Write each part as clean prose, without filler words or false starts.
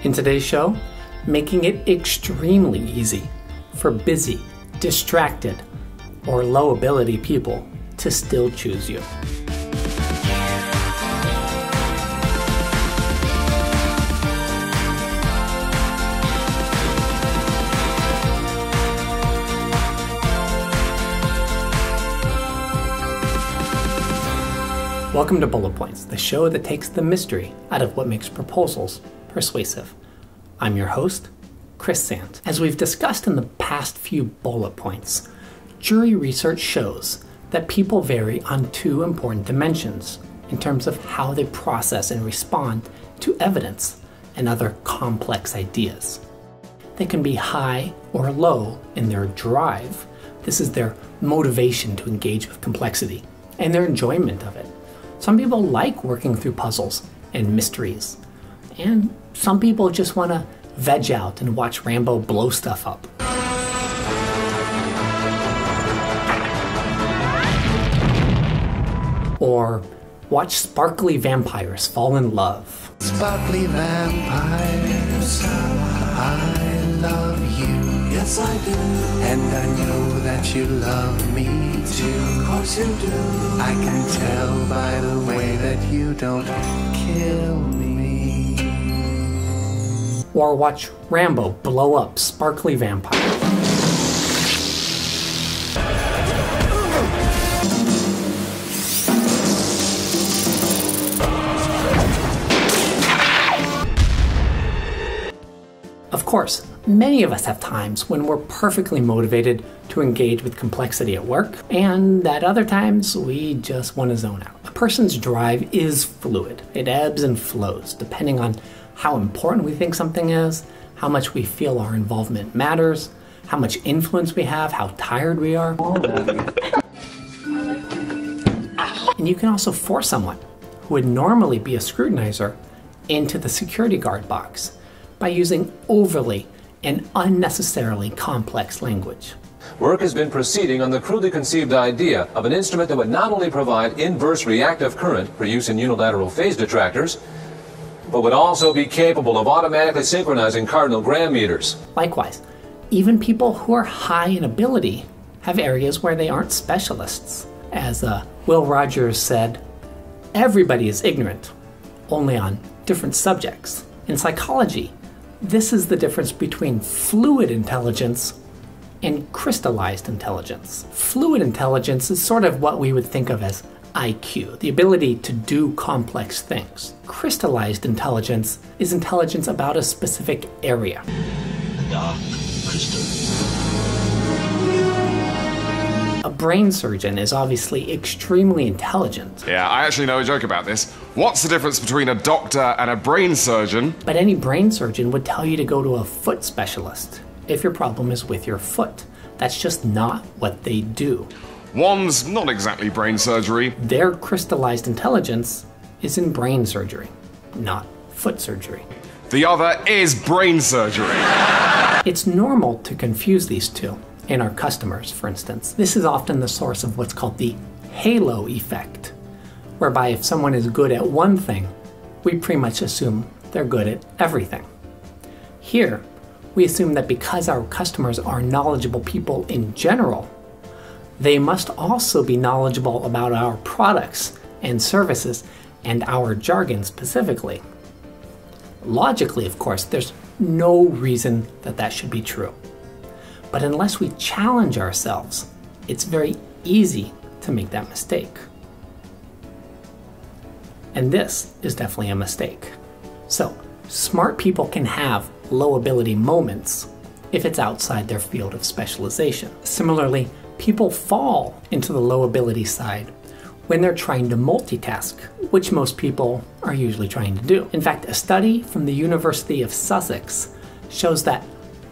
In today's show, making it extremely easy for busy, distracted, or low ability people to still choose you. Welcome to Bullet Points, the show that takes the mystery out of what makes proposals persuasive. I'm your host, ChrisSant. As we've discussed in the past few bullet points, jury research shows that people vary on two important dimensions in terms of how they process and respond to evidence and other complex ideas. They can be high or low in their drive. This is their motivation to engage with complexity and their enjoyment of it. Some people like working through puzzles and mysteries, and some people just want to veg out and watch Rambo blow stuff up. Or watch sparkly vampires fall in love. Sparkly vampires, I love you. Yes, I do. And I know that you love me too. Of course you do. I can tell by the way that you don't kill me. Or watch Rambo blow up sparkly vampires. Of course, many of us have times when we're perfectly motivated to engage with complexity at work, and at other times we just want to zone out. A person's drive is fluid. It ebbs and flows depending on how important we think something is, how much we feel our involvement matters, how much influence we have, how tired we are. And you can also force someone who would normally be a scrutinizer into the security guard box by using overly and unnecessarily complex language. Work has been proceeding on the crudely conceived idea of an instrument that would not only provide inverse reactive current for use in unilateral phase detractors, but would also be capable of automatically synchronizing cardinal gram meters. Likewise, even people who are high in ability have areas where they aren't specialists. As Will Rogers said, everybody is ignorant, only on different subjects. In psychology, this is the difference between fluid intelligence and crystallized intelligence. Fluid intelligence is sort of what we would think of as IQ, the ability to do complex things. Crystallized intelligence is intelligence about a specific area. Dark crystal. A brain surgeon is obviously extremely intelligent. Yeah, I actually know a joke about this. What's the difference between a doctor and a brain surgeon? But any brain surgeon would tell you to go to a foot specialist if your problem is with your foot. That's just not what they do. One's not exactly brain surgery. Their crystallized intelligence is in brain surgery, not foot surgery. The other is brain surgery. It's normal to confuse these two. In our customers, for instance. This is often the source of what's called the halo effect, whereby if someone is good at one thing, we pretty much assume they're good at everything. Here, we assume that because our customers are knowledgeable people in general, they must also be knowledgeable about our products and services and our jargon specifically. Logically, of course, there's no reason that that should be true. But unless we challenge ourselves, it's very easy to make that mistake. And this is definitely a mistake. So, smart people can have low ability moments if it's outside their field of specialization. Similarly, people fall into the low ability side when they're trying to multitask, which most people are usually trying to do. In fact, a study from the University of Sussex shows that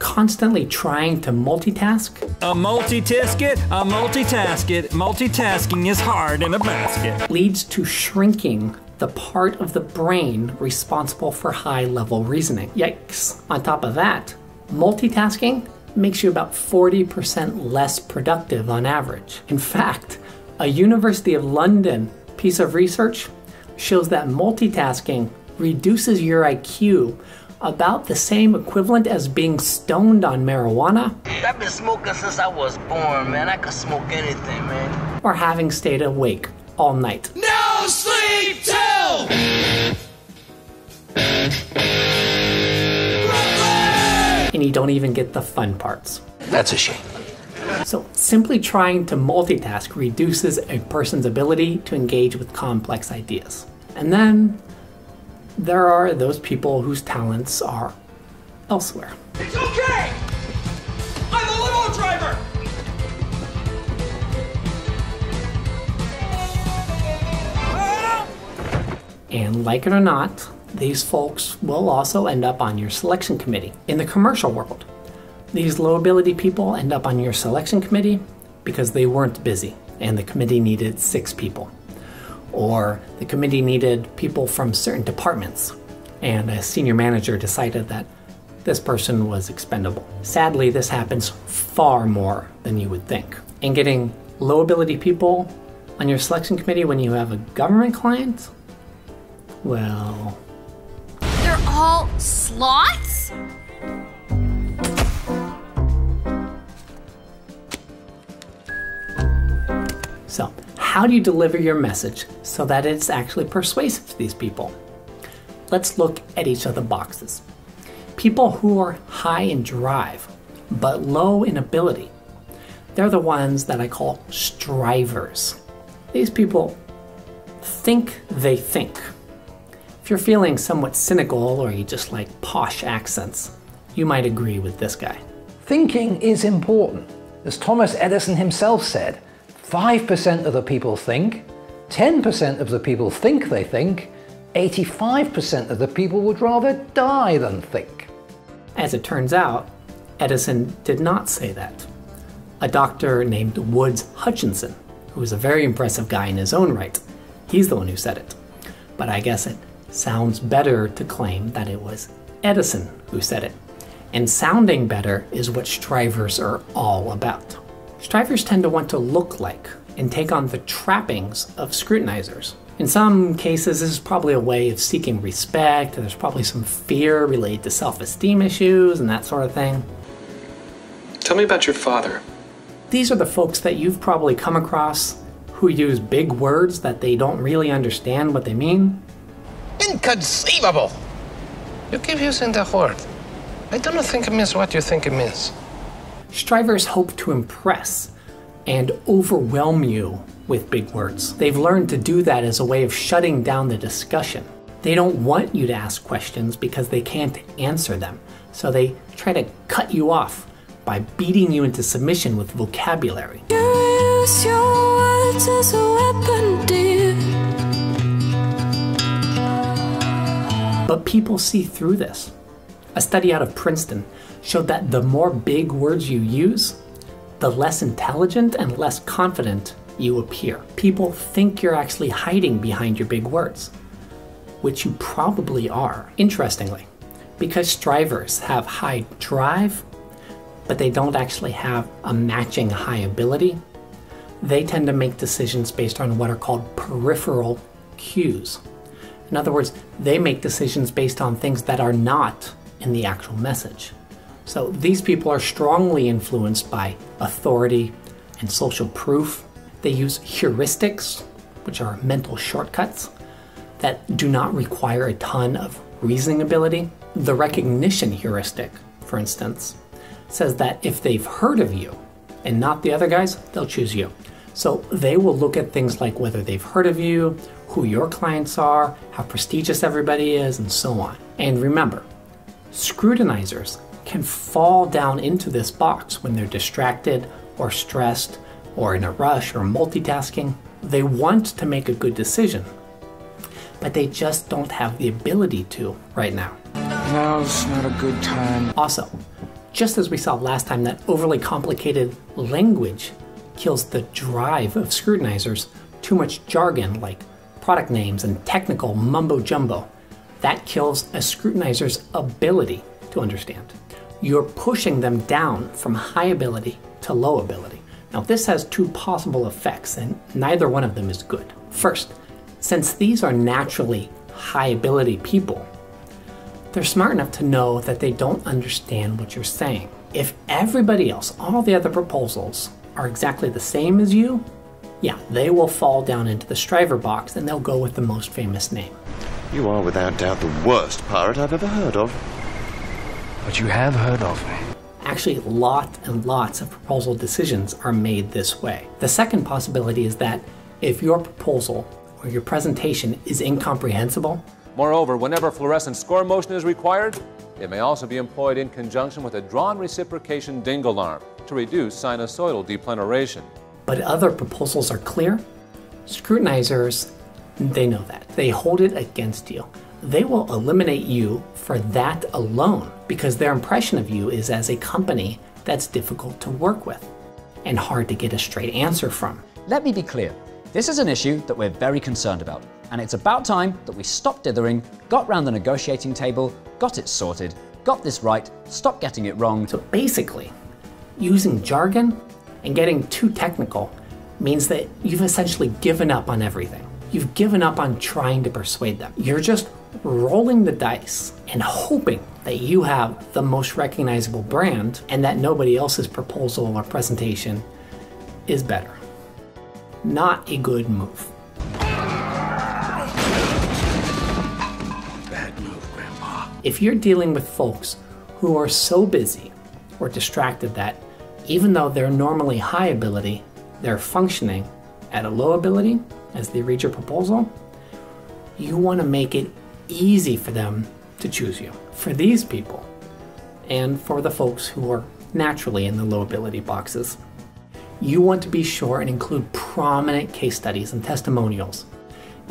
constantly trying to multitask. Multitasking is hard in a basket. Leads to shrinking the part of the brain responsible for high-level reasoning. Yikes. On top of that, multitasking makes you about 40% less productive on average. In fact, a University of London piece of research shows that multitasking reduces your IQ about the same equivalent as being stoned on marijuana. I've been smoking since I was born, man. I could smoke anything, man. Or having stayed awake all night. No sleep till And you don't even get the fun parts. That's a shame. So simply trying to multitask reduces a person's ability to engage with complex ideas. And then there are those people whose talents are elsewhere. It's okay! I'm a limo driver! And like it or not, these folks will also end up on your selection committee. In the commercial world, these low ability people end up on your selection committee because they weren't busy and the committee needed 6 people. Or the committee needed people from certain departments and a senior manager decided that this person was expendable. Sadly, this happens far more than you would think. And getting low ability people on your selection committee when you have a government client, well... They're all sloths? So, how do you deliver your message so that it's actually persuasive to these people? Let's look at each of the boxes. People who are high in drive, but low in ability. They're the ones that I call strivers. These people think they think. If you're feeling somewhat cynical or you just like posh accents, you might agree with this guy. Thinking is important. As Thomas Edison himself said, 5% of the people think, 10% of the people think they think, 85% of the people would rather die than think. As it turns out, Edison did not say that. A doctor named Woods Hutchinson, who was a very impressive guy in his own right, he's the one who said it. But I guess it sounds better to claim that it was Edison who said it. And sounding better is what strivers are all about. Strivers tend to want to look like and take on the trappings of scrutinizers. In some cases, this is probably a way of seeking respect, there's probably some fear related to self-esteem issues and that sort of thing. Tell me about your father. These are the folks that you've probably come across who use big words that they don't really understand what they mean. Inconceivable! You keep using the word. I do not think it means what you think it means. Strivers hope to impress and overwhelm you with big words. They've learned to do that as a way of shutting down the discussion. They don't want you to ask questions because they can't answer them, so they try to cut you off by beating you into submission with vocabulary. Use your words as a weapon, dear. But people see through this. A study out of Princeton showed that the more big words you use, the less intelligent and less confident you appear. People think you're actually hiding behind your big words, which you probably are. Interestingly, because strivers have high drive, but they don't actually have a matching high ability, they tend to make decisions based on what are called peripheral cues. In other words, they make decisions based on things that are not in the actual message. So these people are strongly influenced by authority and social proof. They use heuristics, which are mental shortcuts that do not require a ton of reasoning ability. The recognition heuristic, for instance, says that if they've heard of you and not the other guys, they'll choose you. So they will look at things like whether they've heard of you, who your clients are, how prestigious everybody is, and so on. And remember, scrutinizers can fall down into this box when they're distracted or stressed or in a rush or multitasking. They want to make a good decision, but they just don't have the ability to right now. Now's not a good time. Also, just as we saw last time that overly complicated language kills the drive of scrutinizers, too much jargon like product names and technical mumbo-jumbo, that kills a scrutinizer's ability to understand. You're pushing them down from high ability to low ability. Now this has two possible effects and neither one of them is good. First, since these are naturally high ability people, They're smart enough to know that they don't understand what you're saying. If everybody else, all the other proposals, are exactly the same as you, yeah, they will fall down into the striver box and they'll go with the most famous name. You are without doubt the worst pirate I've ever heard of. But you have heard of me. Actually, lots and lots of proposal decisions are made this way. The second possibility is that if your proposal or your presentation is incomprehensible. Moreover, whenever fluorescent score motion is required, it may also be employed in conjunction with a drawn reciprocation dingle arm to reduce sinusoidal depleneration. But other proposals are clear. Scrutinizers, they know that. They hold it against you. They will eliminate you for that alone because their impression of you is as a company that's difficult to work with and hard to get a straight answer from. Let me be clear. This is an issue that we're very concerned about, and it's about time that we stopped dithering, got round the negotiating table, got it sorted, got this right, stopped getting it wrong. So basically, using jargon and getting too technical means that you've essentially given up on everything. You've given up on trying to persuade them. You're just rolling the dice and hoping that you have the most recognizable brand and that nobody else's proposal or presentation is better. Not a good move. Bad move, Grandpa. If you're dealing with folks who are so busy or distracted that even though they're normally high ability, they're functioning at a low ability as they read your proposal, you want to make it easy for them to choose you. For these people, and for the folks who are naturally in the low ability boxes, you want to be sure and include prominent case studies and testimonials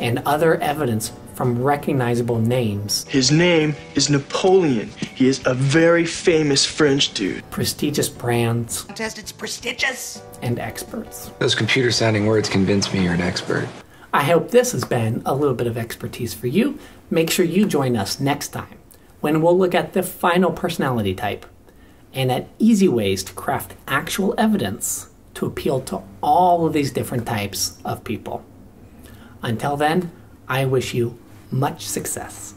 and other evidence from recognizable names. His name is Napoleon. He is a very famous French dude. Prestigious brands. It's prestigious. And experts. Those computer-sounding words convince me you're an expert. I hope this has been a little bit of expertise for you. Make sure you join us next time when we'll look at the final personality type and at easy ways to craft actual evidence to appeal to all of these different types of people. Until then, I wish you much success.